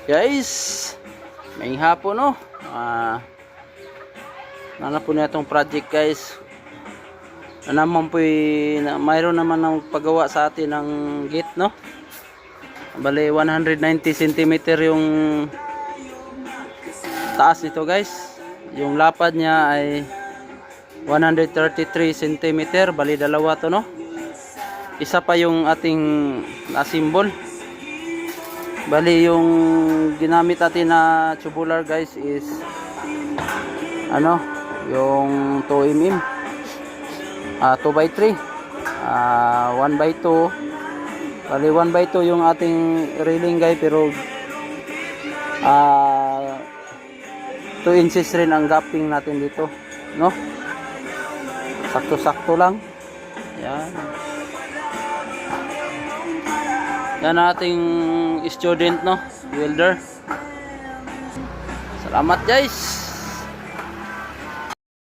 Guys, may hapon no. Nana po na itong project guys. Naman po mayroon naman ng paggawa sa atin ng gate no. Bale 190 cm yung taas nito guys. Yung lapad niya ay 133 cm. Bali dalawa to no. Isa pa yung ating na-symbol. Bali yung ginamit natin na tubular guys is ano, yung 2mm, 2x3, 1x2. Bali 1x2 yung ating railing guys, pero 2 inches rin ang gapping natin dito no, sakto-sakto lang. Yan ating student no, welder. Salamat guys.